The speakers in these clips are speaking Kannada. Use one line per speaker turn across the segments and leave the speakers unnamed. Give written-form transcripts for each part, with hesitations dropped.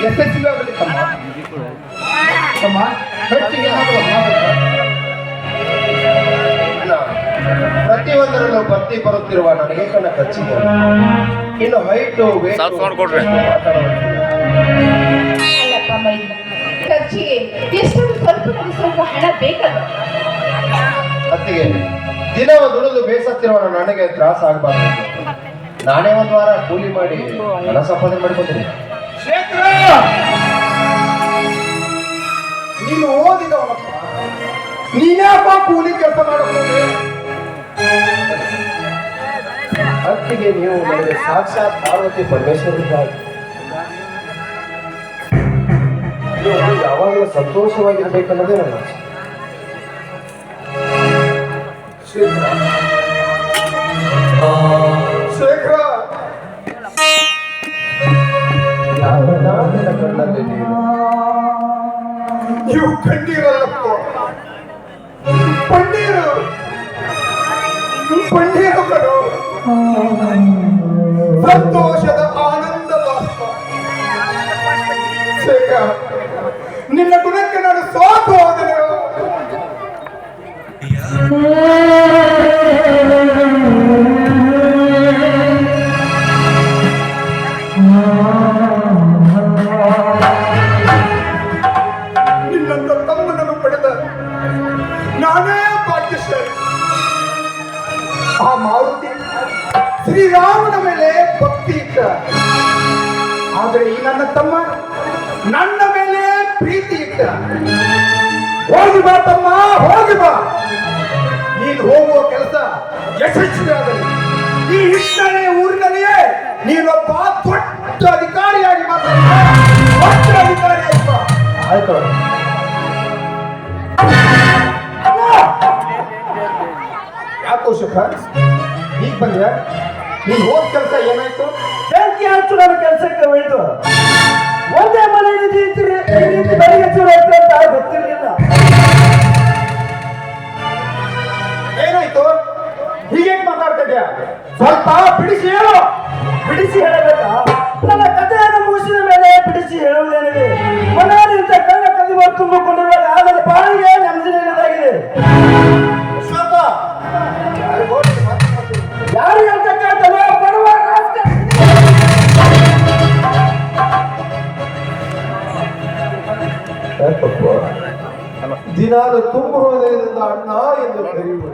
ಯಶಸ್ವಿ ಆಗಲಿ ತಮ್ಮ. ತಮ್ಮ ಖರ್ಚಿಗೆ ಏನಾದರೂ ಪ್ರತಿಯೊಂದರಲ್ಲೂ ಭರ್ತಿ ಬರುತ್ತಿರುವ ನನಗೆ ಕಣ್ಣ ಖರ್ಚಿದೆ. ಇನ್ನು ಹೈಟು
ಖರ್ಚಿಗೆ ಎಷ್ಟೊಂದು ಸ್ವಲ್ಪ ಹಣ ಬೇಕಲ್ಲ.
ಅತ್ತಿಗೆ ದಿನ ದುಡಿದು ಬೇಸತ್ತಿರುವ ನನಗೆ ತ್ರಾಸ ಆಗಬಾರ್ದು. ನಾನೇ ಒಂದು ವಾರ ಕೂಲಿ ಮಾಡಿ ಹಣ ಸಂಪಾದನೆ ಮಾಡಿಕೊತೀನಿ.
ನೀನು ಓದಿದವನಪ್ಪ, ನೀನ್ಯಾಪ ಕೂಲಿ ಕೆಲಸ ಮಾಡಬಹುದು?
ಅತ್ತಿಗೆ ನೀವು ನನಗೆ ಸಾಕ್ಷಾತ್ ಪಾರ್ವತಿ ಪರಮೇಶ್ವರಿದ್ದಾರೆ. ನೀವು ಯಾವಾಗಲೂ ಸಂತೋಷವಾಗಿರ್ಬೇಕನ್ನೋದೇ ನನ್ನ ಆಸೆ.
ಶೇಖರ,
ನನ್ನ ಕಣ್ಣಲ್ಲಿ
ನೀವು ಕಣ್ಣೀರಲ್ಲಪ್ಪ, ಪನ್ನೀರು ಪನ್ನೀರು ಕಣೋ. ಸಂತೋಷದ ಆನಂದ ಬಾಷ್ಪ. ಶೇಖರ, ನಿನ್ನ ಗುಣಕ್ಕೆ ನಾನು ಸೋತು ಹೋದೆನು. ನಿನ್ನಂತ ತಮ್ಮನನ್ನು ಪಡೆದ ನಾನೇ ಭಾಗ್ಯಶಾಲಿ. ಆ ಮಾರುತಿ ಶ್ರೀರಾಮನ ಮೇಲೆ ಭಕ್ತಿ ಇಟ್ಟ, ಆದರೆ ಈ ನನ್ನ ತಮ್ಮ ನನ್ನ ಮೇಲೆ ಪ್ರೀತಿ ಇಟ್ಟ. ಹೋಗಿ ಬಾ ತಮ್ಮ, ಹೋಗಿ ಬಾ. ನೀನು ಹೋಗುವ ಕೆಲಸ ಯಶಸ್ವಿಯಾಗಲಿ. ಈ ಹಿನ್ನೆಲೆ ಊರಿನಲ್ಲಿಯೇ ನೀನೊಬ್ಬ ದೊಡ್ಡ ಅಧಿಕಾರಿಯಾಗಿ ದೊಡ್ಡ ಅಧಿಕಾರಿಯಾಗಿ ಬಾ.
ಆಯ್ತು.
ಯಾಕೋ ಸುಖ ಈಗ ಬಂದ್ಯಾ? ನೀನ್ ಹೋದ ಕೆಲಸ ಏನಾಯ್ತು?
ಬೆಂಕಿ ಹಚ್ಚು ನನ್ನ ಕೆಲಸಕ್ಕೆ ಹೋಯ್ತು. ಒಂದೇ ಮನೆಯಲ್ಲಿ ಬೆಳಿಗ್ಗೆ ಚೂರು ಅಂತ ಗೊತ್ತಿರಲಿಲ್ಲ.
ಏನಾಯ್ತು? ಹೀಗೆ ಮಾತಾಡ್ತಿದ್ಯಾ? ಸ್ವಲ್ಪ ಬಿಡಿಸಿ ಹೇಳು.
ಬಿಡಿಸಿ ಹೇಳಬೇಕಾ? ನನ್ನ ಕಥೆಯನ್ನು ಮುಗಿಸಿದ ಮೇಲೆ ಬಿಡಿಸಿ ಹೇಳುವುದೇನಿದೆ? ಮನೆಯಲ್ಲಿ ಕಣ್ಣ ಕದಿ ತುಂಬಿಕೊಂಡಿರುವಾಗ ಅದರ ಬಾಳಿಗೆ ನೆಮ್ಮದಿನೇನದಾಗಿದೆ.
ಅಶ್ವತ್ಥ,
ಯಾರು ಅಂತ ಕೇಳ್ತಾನೋ ಬರುವ
ದಿನಾಲು ತುಂಬ ಹೃದಯದಿಂದ ಅಣ್ಣ ಎಂದು ಕರೆಯುವುದು.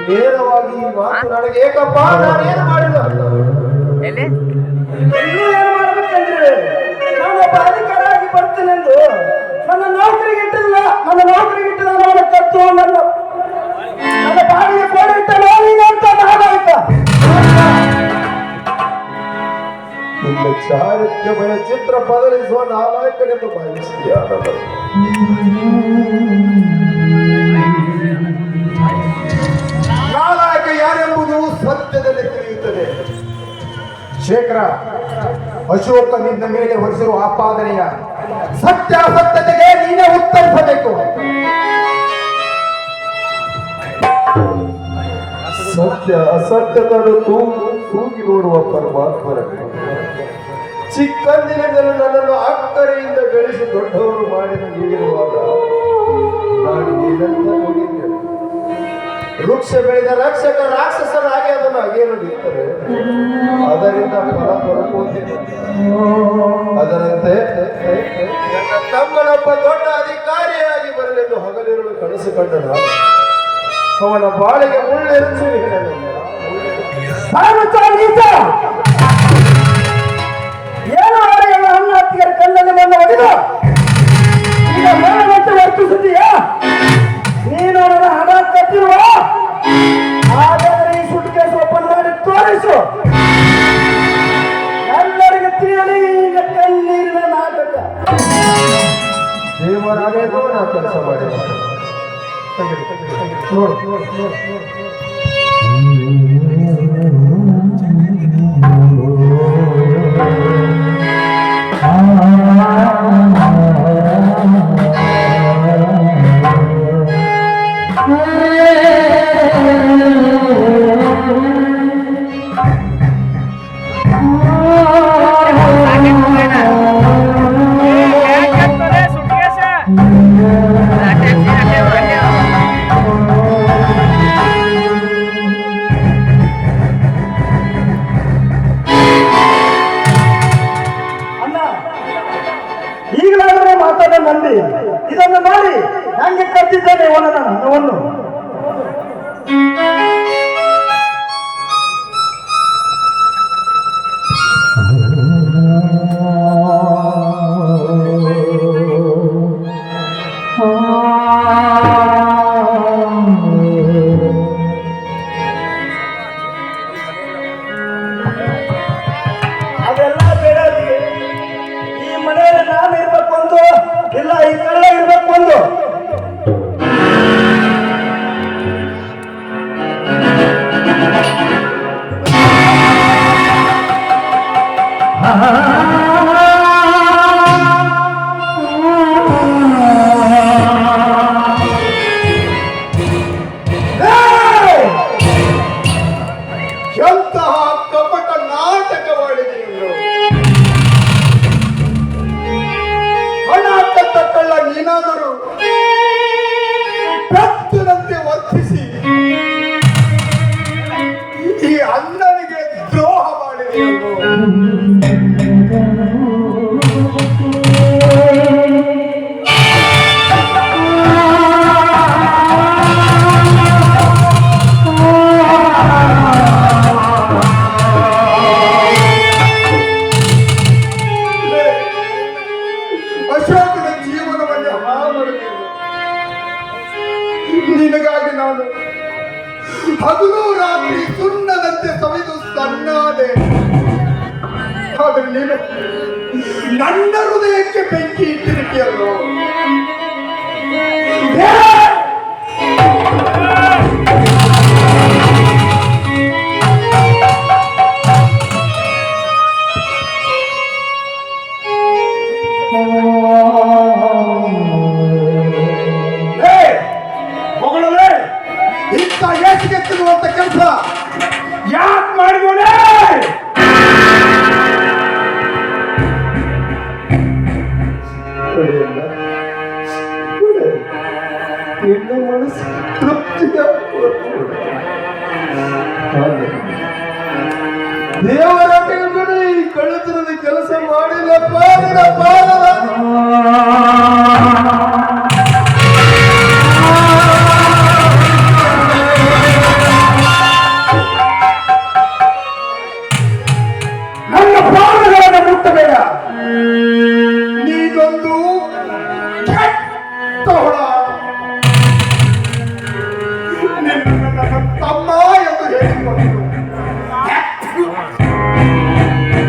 ನೇರವಾಗಿ ಈ ಮಾತು ನನಗೆ ಏಕಪ್ಪ, ನಾನೇನು ಮಾಡಿಲ್ಲ.
ಇನ್ನೂ ಏನು ಮಾಡ್ಬೇಕಂದ್ರೆ ನಾನೊಬ್ಬ ಅಧಿಕಾರಿಯಾಗಿ ಬರ್ತೇನೆಂದು ನನ್ನ ನೌಕರಿಗೆ ಇಟ್ಟಿಲ್ಲ. ನನ್ನ ನೌಕರಿಗೆ ಇಟ್ಟಿದ ನನ್ನ ಕತ್ತು ನನ್ನ ಬಾಡಿಗೆ ಕೋಡಿ ಇಟ್ಟ ನೋವಿನ ಅಂತ ನಾನಾಯ್ತ.
ನಿನ್ನ ಚಾರಿತ್ರ್ಯಮಯ ಚಿತ್ರ ಬದಲಿಸುವ ನಾಲಾಯಕನೆಂದು ಭಾವಿಸಿದೆಯಾ? ನಾಲಾಯಕ ಯಾರೆಂಬುದು ಸತ್ಯದಲ್ಲಿ ತಿಳಿಯುತ್ತದೆ. ಶೇಖರ, ಅಶೋಕ ನಿನ್ನ ಮೇಲೆ ಹೊರಿಸಿರುವ ಆಪಾದನೆಯ ಸತ್ಯಾಸತ್ಯತೆಗೆ ನೀನೇ ಉತ್ತರಿಸಬೇಕು. ಸತ್ಯ ಅಸತ್ಯತನ್ನು ತೂಗಿ ನೋಡುವ ಪರಮಾತ್ಮರ ಚಿಕ್ಕಂದಿನಿಂದಲೂ ನನ್ನನ್ನು ಅಕ್ಕರೆಯಿಂದ ಬೆಳೆಸಿ ದೊಡ್ಡವರು ಮಾಡಿದ ನೀಡಿರುವಾಗ ನಾನು ಏನಂತ ನೋಡಿದ್ದೇನೆ. ವೃಕ್ಷ ಬೆಳೆದ ರಕ್ಷಕ ರಾಕ್ಷಸರಾಗಿ ಅದನ್ನು ಅಗೆಯಲು ನಿಂತರೆ ಅದರಿಂದ ಫಲ ದೊರಕುವುದಿಲ್ಲ. ಅದರಂತೆ ನನ್ನ ತಮ್ಮನೊಬ್ಬ ದೊಡ್ಡ ಅಧಿಕಾರಿಯಾಗಿ ಬರಲೆಂದು ಹಗಲಿರುಳು ಕನಸು ಕಂಡ ನಾನು ಅವನ ಬಾಳಿಗೆ ಮುಳ್ಳೆರಚು
ಏನು ಅವರಿಗೆಲ್ಲ ಅನ್ನ ಹತ್ತಿರ ಕಣ್ಣಲ್ಲಿ ಬಂದು ಹೊಡೆದು ಈಗ ಮೇಲಂತೆ ವರ್ತಿಸುತ್ತೀಯಾ? ನೀನು ನನ್ನ ಹಣ ಕಟ್ಟಿರುವ ಹಾಗಾದರೆ ಈ ಸುಟ್ಕೇಸ್ ಓಪನ್ ಮಾಡಿ ತೋರಿಸು. ಎಲ್ಲರಿಗೆ ತಿಳಿಯಲಿ ಈಗ ಕಣ್ಣೀರಿನ ನಾಟಕ.
ದೇವರಾಗೇನೋ ನಾ ಕೆಲಸ ಮಾಡಿ ನೋಡು ನೋಡು ನೋಡು
ನೋಡು
ಎಂತಹ ಕಪಟ ನಾಟಕವಾಡಿದೆಯಲ್ಲೋ. ಹಣ ಕಳ್ಳ ನೀನಾದರೂ ಪ್ರತಿನಂತೆ ವರ್ತಿಸಿ ಈ ಅಣ್ಣನಿಗೆ ದ್ರೋಹ ಮಾಡಿದೆಯಲ್ಲೋ. ಅಶೋಕನ ಜೀವನವನ್ನು ಹಾಳು ನಿನಗಾಗಿ ನಾನು ಹಗಲು ರಾತ್ರಿ ಸುಣ್ಣದಂತೆ ಸವಿದು ಸಣ್ಣಾದೆ. ಆದ್ರೆ ನೀನು ನನ್ನ ಹೃದಯಕ್ಕೆ ಬೆಂಕಿ ಇಟ್ಟಿರುತ್ತೀಯಲ್ಲೋ.
ಮಗಳೇ
ಇಂಥ ಏಸಿಗೆ ತಿನ್ನುವಂತ ಕೆಲಸ
ಯಾಕೆ ಮಾಡಿದೋಳೆ?
ನಿನ್ನ ಮನಸ್ಸು ತೃಪ್ತಿಯ ದೇವರ ಕೆಳಗಡೆ ಈ ಕಳ್ಳತನದ ಕೆಲಸ ಮಾಡಿಲ್ಲ
ನನ್ನ ಪ್ರಾಣಗಳನ್ನು ಮುಟ್ಟಬೇಡ.
ನೀಗೊಂದು ಕೆಟ್ಟ ಹೊಳ. ನಿನ್ನನ್ನು ನನ್ನ ತಮ್ಮ ಎಂದು ಹೇಳಿಕೊಂಡು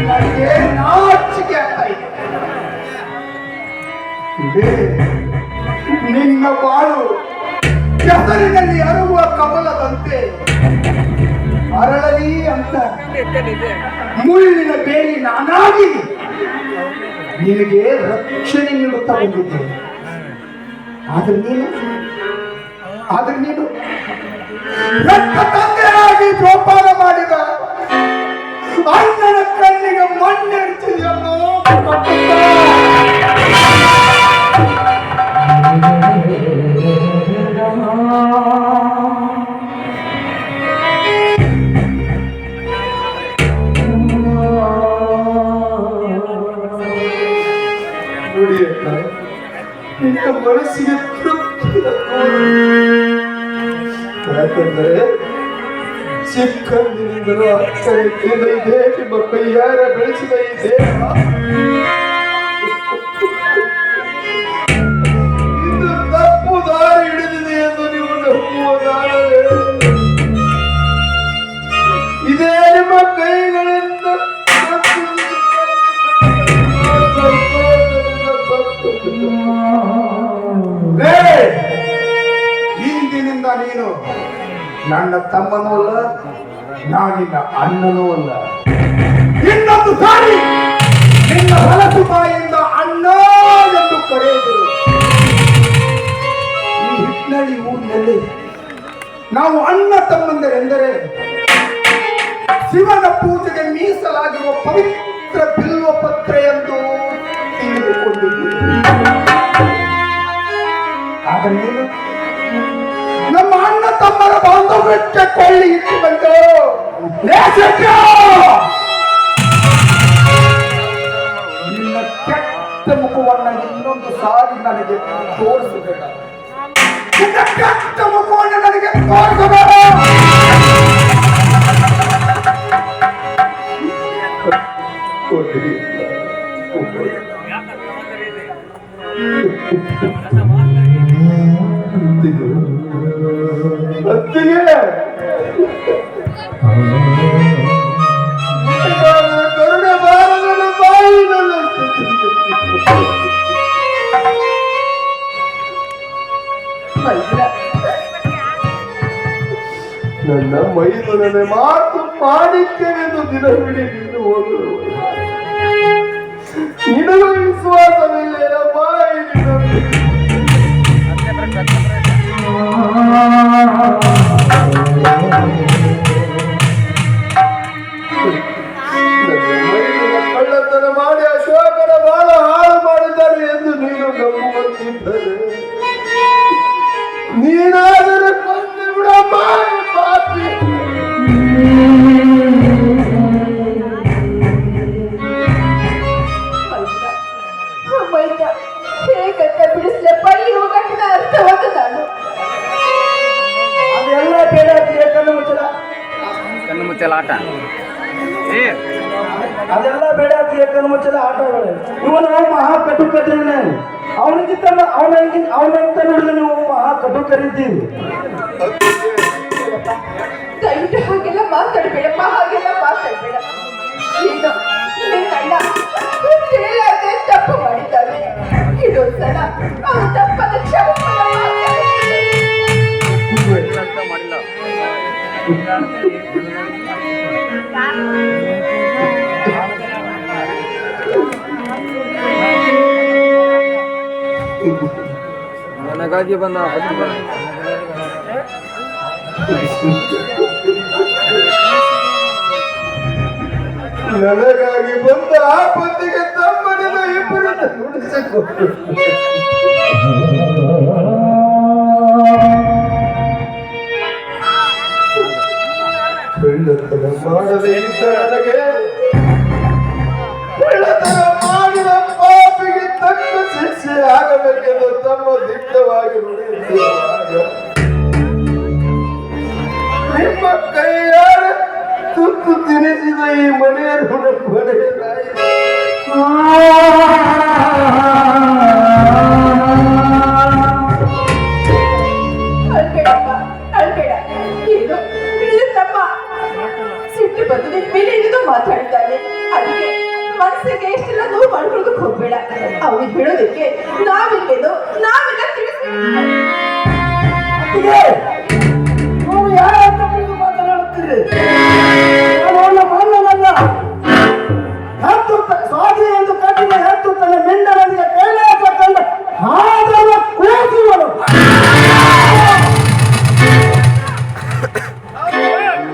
ನನಗೆ ನಾಚಿಕೆ ಆಗ್ತಾ ಇದೆ. ನಿನ್ನ ಬಾಳು ಕೆಸರಿನಲ್ಲಿ ಅರಳುವ ಕಮಲದಂತೆ ಅರಳಲಿ ಅಂತ ಮುಳ್ಳಿನ ಬೇಲಿ ನಾನಾಗಿ ನಿನಗೆ ರಕ್ಷಣೆ ನೀಡುತ್ತಾ ಬಂದಿದ್ದೆ. ಆದ್ರೆ ನೀನು ರಕ್ತ ತಂದೆಯಾಗಿ ಜೋಪಾನ ಮಾಡಿದ ಅಣ್ಣನ ಕಣ್ಣಿಗೆ ಮಣ್ಣೆಡ್ತಿದೆಯಲ್ಲೋ. ನೋಡಿ ನಿನ್ನ ಮನಸ್ಸಿಗೆ ತೃಪ್ತಿ. ಯಾಕಂದರೆ ಚಿಕ್ಕಂದಿನಿಂದಲೂ ಅಕ್ಕರಿಕೆಯಿಂದ ಇದೆ ನಿಮ್ಮ ಕೈಯಾರ ಬೆಳೆಸಿದ ಈ ದೇಹ ಇದು ತಪ್ಪು ದಾರಿ ಹಿಡಿದಿದೆ ಎಂದು ನೀವು ನಂಬುವುದಾದರೆ ಇದೇ ನಿಮ್ಮ ಕೈಗಳಿಂದ ಇಂದಿನಿಂದ ನೀನು ನನ್ನ ತಮ್ಮನೂ ಅಲ್ಲ, ನಾನಿನ್ನ ಅಣ್ಣನೂ ಅಲ್ಲ. ಇನ್ನೊಂದು ಸಾರಿ ನಿನ್ನ ಹೊಲಸು ಬಾಯಿಂದ ಅಣ್ಣ ಎಂದು ಕರೆಯುವುದು. ಈ ಹಿಟ್ನಳ್ಳಿ ಊರಿನಲ್ಲಿ ನಾವು ಅಣ್ಣ ತಮ್ಮಂದರೆಂದರೆ ಶಿವನ ಪೂಜೆಗೆ ಮೀಸಲಾಗಿರುವ ಪವಿತ್ರ ಬಿಲ್ವ ಪತ್ರ ಎಂದು ತಿಳಿದುಕೊಂಡಿದ್ದೀವಿ. ಆದರೆ ನೀನು ನಮ್ಮ ಅಣ್ಣ ತಮ್ಮರ ಬಾಂಧವ್ಯಕ್ಕೆ ಕೊಳ್ಳಿ ಇಟ್ಟು ಬಂದು ನಿನ್ನ ಕೆಟ್ಟ ಮುಖವನ್ನು ಇನ್ನೊಂದು ಸಾರಿ ನನಗೆ ತೋರಿಸಬೇಡ. ನಿನ್ನ ಕೆಟ್ಟ ಮುಖವನ್ನು ನನಗೆ ತೋರಿಸಬೇಡ. ಕರುಣೆ ಬಾರದನ ಬಾಯಿನಲ್ಲಿ ನನ್ನ ಮೈದುನನೆ ಮಾತು ಮಾಡಿದ್ದೇನೆಂದು ದಿನವಿಡೀ ನಿಂದು ಹೋದರು.
ನಿನಗೂ ವಿಶ್ವಾಸವಿಲ್ಲೇನಮ್ಮ ಕಳ್ಳತನ ಮಾಡಿ ಅಶೋಕನ ಬಾಳ ಹಾಳು ಮಾಡಿದ್ದಾರೆ ಎಂದು ನೀನು ನಂಬುವಂತಿದ್ದರೆ ನೀನಾದರೂ ಕೊಂದು ಬಿಡಮ್ಮ ಪಾಪಿ.
ಹೇಗಂತ ಬಿಡಿಸ್ಲಪ್ಪ ಈ ಹೋಗಟ್ಟಿನ ಅರ್ಥವಾದ ನಾನು
ಅದೆಲ್ಲ ಬೇಡ ಅಂತೀಯ,
ಕಣ್ಣು ಮುಚ್ಚಲ ಆಟ
ಅದೆಲ್ಲ ಬೇಡ ಅಂತೀಯ, ಕಣ್ಣು ಮುಚ್ಚಲ ಆಟಗಳು. ಇವನು ಮಹಾ ಕಟುಕರಿದ್ದಾನೆ. ಅವನಿಗಿಂತ ಅವನಂತ ನೋಡಿದ್ರೆ ನೀವು ಮಹಾ ಕಟುಕರಿದ್ದೀರಿ.
ದಯವಿಟ್ಟು ಹಾಗೆಲ್ಲ ಮಾತಾಡ್ಬೇಡಪ್ಪ, ಹಾಗೆಲ್ಲ ಮಾತಾಡ್ಬೇಡ. ಈಗ ನಿನ್ನ ಅಣ್ಣ ತಿಳಿಯಲಾರ್ದೆ ತಪ್ಪು ಮಾಡಿದ್ದಾನೆ. ಇದೊಂದ್ಸಲ ಅವನ ತಪ್ಪನ್ನು ಕ್ಷಮಿಸಲು
ಮಾಡಿಲ್ಲ. ನನಗಾಗಿ ಬಂದ
ನನಗಾಗಿ ಬಂದ ಆ ಪತಿಗೆ ತಮ್ಮನಿಂದ ಇಬ್ಬರನ್ನು ನುಡಿಸಿಕೊಟ್ಟು ಕಳ್ಳತನ ಮಾಡದೆ ಇದ್ದ ನನಗೆ ಕಳ್ಳತನ ಮಾಡಿದ ಪಾಪಿಗೆ ತಕ್ಕ ಶಿಕ್ಷೆ ಆಗಬೇಕೆಂದು ತಮ್ಮ ದಿಟ್ಟವಾಗಿ ನುಡಿಯುತ್ತಿರುವಾಗ ನಿಮ್ಮ ಕೈಯಾರ ತುತ್ತು ತಿನಿಸಿದ ಈ ಮನೆಯ ಋಣ ಪಡೆಯಲಾಯಿತು.
ಅಳ್ಬೇಡಪ್ಪ, ಅಳ್ಬೇಡ. ಏನು ಇದು ತಮ್ಮ ಸಿಟ್ಟು ಬಂದು ನಿನ್ ಮೇಲೆ ಏನೇನೋ ಮಾತಾಡ್ತಾನೆ. ಅದಕ್ಕೆ ಮನಸ್ಸಿಗೆ ಎಷ್ಟೆಲ್ಲ ನೋವು ಮಾಡ್ಕೊಳ್ಳೋದಕ್ಕೆ ಹೋಗ್ಬೇಡ. ಅವ್ರಿಗೆ ಬಿಡೋದಕ್ಕೆ ನಾವೆಲ್ಲ ತಿಳಿಸ್ಬೇಕು.
ನೀವು ಯಾರ ಅಂತ ತಿಳಿದು ಮಾತನಾಡುತ್ತೀರಿ? ಅವನ ಮನ್ನನಲ್ಲ. ಹತ್ತು ಸ್ವಾಧಿ ಎಂದು ಕಟ್ಟಿದ ಹತ್ತು ತನ್ನ ಮೆಂಡನಿಗೆ ಕೈಲಾಸ ಕಂಡ ಹಾದರ ಕೂಸುವನು.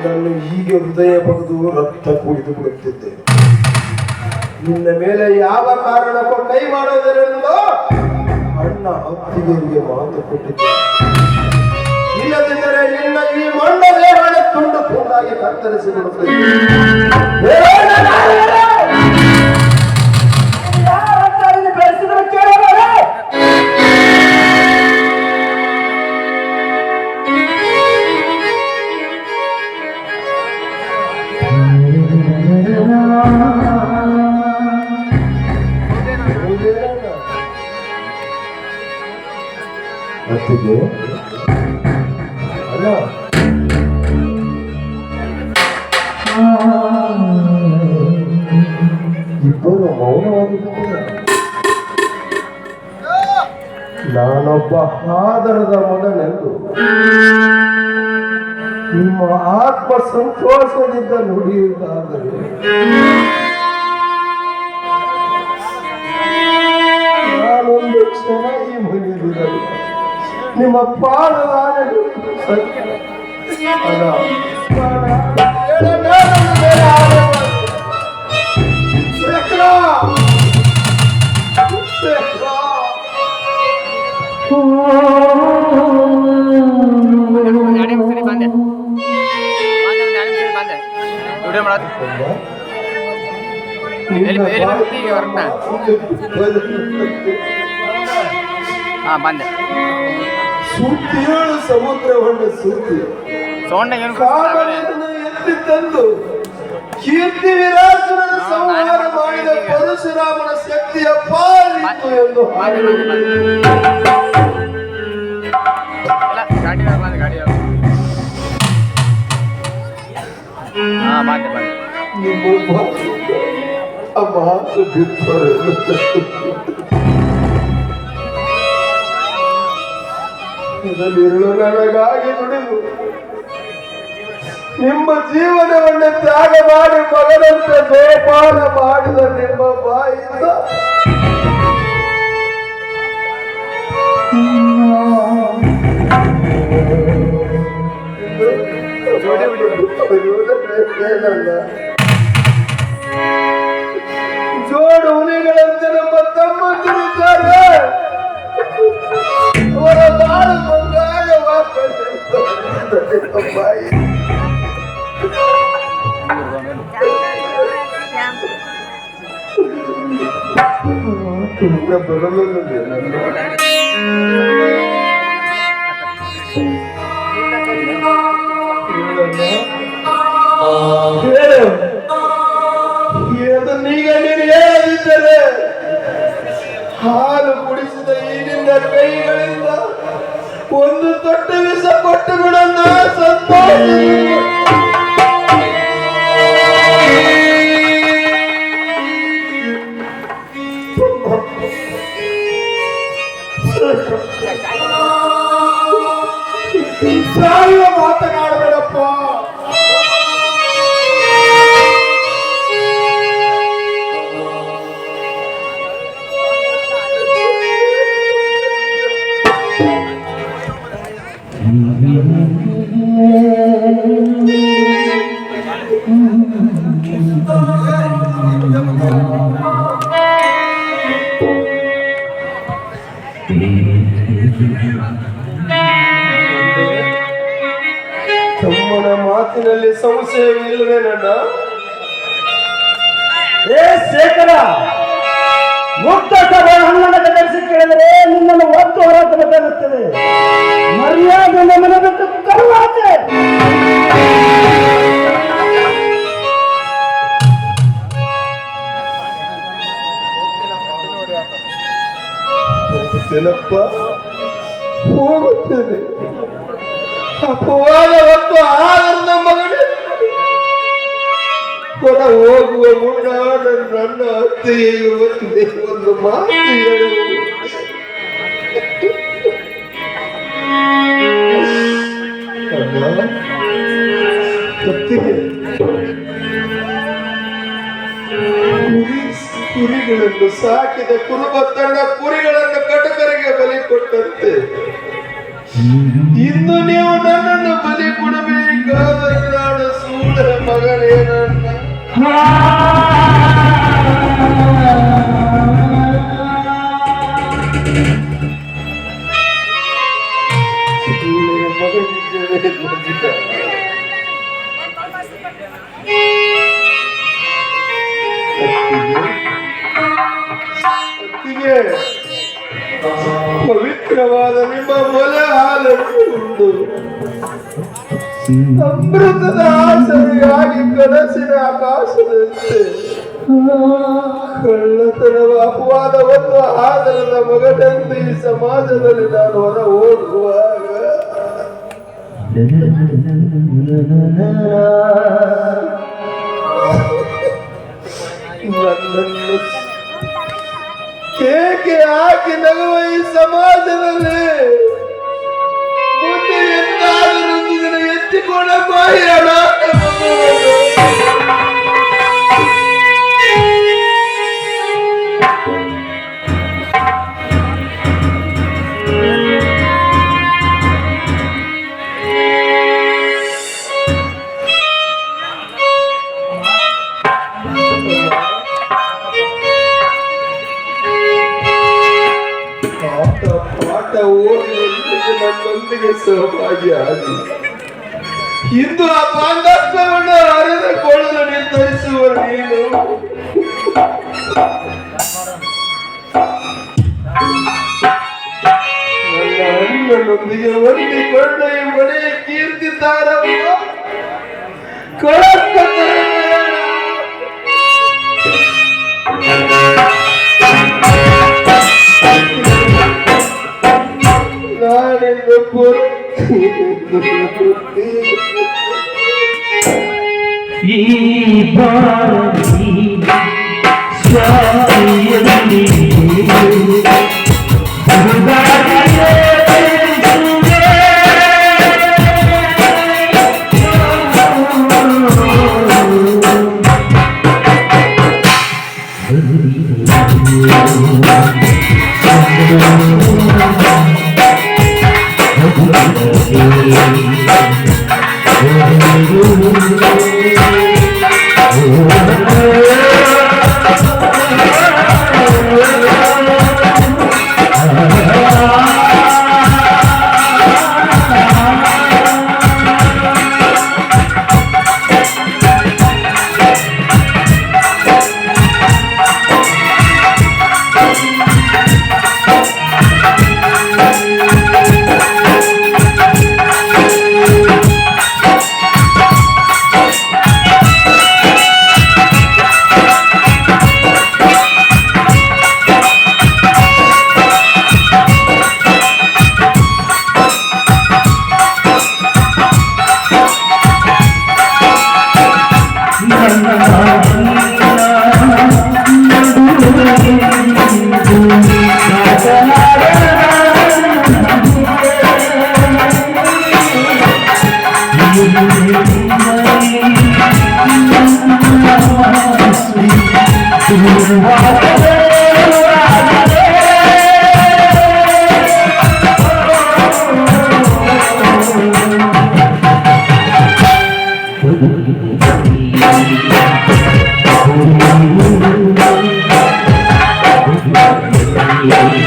ನಾನು ಹೀಗೆ ಹೃದಯ ಬಗೆದು ರಕ್ತ ಕುಡಿದು ಬಿಡುತ್ತಿದ್ದೆ. ನಿನ್ನ ಮೇಲೆ ಯಾವ ಕಾರಣಕ್ಕೂ ಕೈ ಮಾಡೋದರೆಂದು ಅಣ್ಣ ಅತ್ತಿಗೆರಿಗೆ ಮಾತು ಕೊಟ್ಟಿದ್ದೆ. ಇಲ್ಲದಿದ್ದರೆ ನಿನ್ನ ಈ ಮಣ್ಣ ದೇವರ ತುಂಡು ತುಂಡಾಗಿ ಕತ್ತರಿಸಿ ಬಿಡುತ್ತದೆ.
ಬೆಳೆಸಿದ್ರೆ ಕೇಳಬೇಡ.
ಅತ್ತಿಗೆ ಅಲ್ಲ, ಇಬ್ಬರು ಮೌನವಾಗಿದ್ದಾರೆ. ನಾನೊಬ್ಬ ಆದರದ ಮಗನೆಂದು ನಿಮ್ಮ ಆತ್ಮ ಸಂತೋಷದಿಂದ ನುಡಿಯುವುದಾದರೆ ನಾನೊಂದು ಕ್ಷಣ ಈ ಮನೆಯಲ್ಲಿರಲು ನಿಮ್ಮ ಪಾದದಾನಗಳು ಸತ್ಯ. ಅಲ್ಲ,
ಬಂದೆ ವಿಡಿಯೋ ಮಾಡೋದು ಬಂದೆ
ಸುತ್ತಿಯೇಳು ಸಮುದ್ರವನ್ನು ಸುತ್ತಿ
ಸೌಂಡ್ ಏನು
ಕಾವಲನ್ನು ಎತ್ತಿ ತಂದು ಕೀರ್ತಿ ವಿರಾಜನ ಸಂಹಾರ ಮಾಡಿದ ಪರಶುರಾಮನ ಶಕ್ತಿಯ ಪಾಲಿತ್ತು ಎಂದು
ಗಾಡಿ ಬಂದೆ ಗಾಡಿ ಬಂದೆ ಬಂದೆ
ನಿಮ್ಮ ಆ ಮಾತು ಬಿತ್ತರೆ ಇದರಲ್ಲಿರಲು ನನಗಾಗಿ ನುಡಿದು ನಿಮ್ಮ ಜೀವನವನ್ನು ತ್ಯಾಗ ಮಾಡಿ ಮಗನಂತೆ ಗೋಪಾಲ ಮಾಡಿದ ನಿಮ್ಮ ಬಾಯಿಂದ ಜೋಡು ಹುಲಿಗಳಂತೆ ನಮ್ಮ ತಮ್ಮಂದಿರಿದ್ದಾರೆ. ಅವರ ಬಾಳು ಬಂಗಾರವಾಗಲಿ ಬಾಯಿ ತುಂಬ ಬರಲಿಲ್ಲ. ಅದನ್ನೀಗ ನೀನು ಹೇಳದಿದ್ದರೆ ಹಾಲು ಕುಡಿಸಿದ ಈಗಿನ ಕೈಗಳಿಂದ ಒಂದು ತೊಟ್ಟು ವಿಷ ಕೊಟ್ಟು ಬಿಡನ್ನ ಸಂತೋಷ. ಸಾಯುವ ಮಾತನಾಡಬೇಡಪ್ಪ. ತಮ್ಮನ ಮಾತಿನಲ್ಲಿ ಸಂಶಯವಿಲ್ಲವೇ ನನ್ನ?
ಏ ಶೇಖರ, ಮುಕ್ತ ಸಭೆ ಹಣ್ಣನ್ನು ನಡೆಸಿ ಕೇಳಿದರೆ ನಿನ್ನನ್ನು ಒತ್ತು ಹೊರತಬೇಕಾಗುತ್ತದೆ. ಮರ್ಯಾದೆ ನಮ್ಮನ್ನು ಬಿಟ್ಟು ಕರುವಾತೆ.
ಹೋಗುತ್ತೇನಪ್ಪ, ಹೋಗುತ್ತೇನೆ. ಅಪವಾದ ಮತ್ತು ಆದರದ ಮಗನೇ ಹೊರ ಹೋಗುವ ಮುನ್ನ ನನ್ನ ಅತ್ತೆಯು ಒಂದೇ ಒಂದು ಮಾತು ಹೇಳುವುದು. ಅತ್ತಿಗೆ, ಕುರಿಗಳನ್ನು ಸಾಕಿದ ಕುರುಬ ತನ್ನ ಕುರಿಗಳನ್ನು ಕಟಕರಿಗೆ ಬಲಿ ಕೊಟ್ಟಂತೆ ಇನ್ನು ನೀವು ನನ್ನನ್ನು ಬಲಿ ಕೊಡಬೇಕಾದ ನಾನು ಸೂಳರ ಮಗನೇ. ನನ್ನ ಪವಿತ್ರವಾದ ನಿಮ್ಮ ಮೊಲೆ ಹಾಲನ್ನು ಉಂಡು ಅಮೃತದ ಆಸರೆಯಾಗಿ ಕನಸಿನ ಆಕಾಶದಂತೆ ಕಳ್ಳತನವ ಅಪವಾದವನ್ನು ಆದರದ ಮಗನೆಂದು ಈ ಸಮಾಜದಲ್ಲಿ ನಾನು ಹೊರ ಹೋಗುವಾಗ ನನ್ನನ್ನು ಕೇಕೆ ಹಾಕಿ ನಗುವ ಈ ಸಮಾಜದಲ್ಲಿ ಮುಂದೆ ಎಂದಾದರೂ ಎತ್ತಿಕೊಂಡ ಬಾಯಿಯಾಡ ಪಾಠ ಓದಿ ನನ್ನೊಂದಿಗೆ ಸಹಭಾಗಿಯಾಗಿ ಇಂದು ಆ ಬಾಂಧವ್ಯವನ್ನು ಅರಿತುಕೊಳ್ಳಲು ನಿರ್ಧರಿಸುವ ನೀನು ನನ್ನ ಅಣ್ಣನೊಂದಿಗೆ ಹೊಂದಿಕೊಂಡು ಈ ಮನೆಯ ಕೀರ್ತಿ ತಾರಮ್ಮ ನಾನೆಂದು
ಈ ಬಾರಿ ಶಾಲೆಯಲ್ಲಿ Yeah.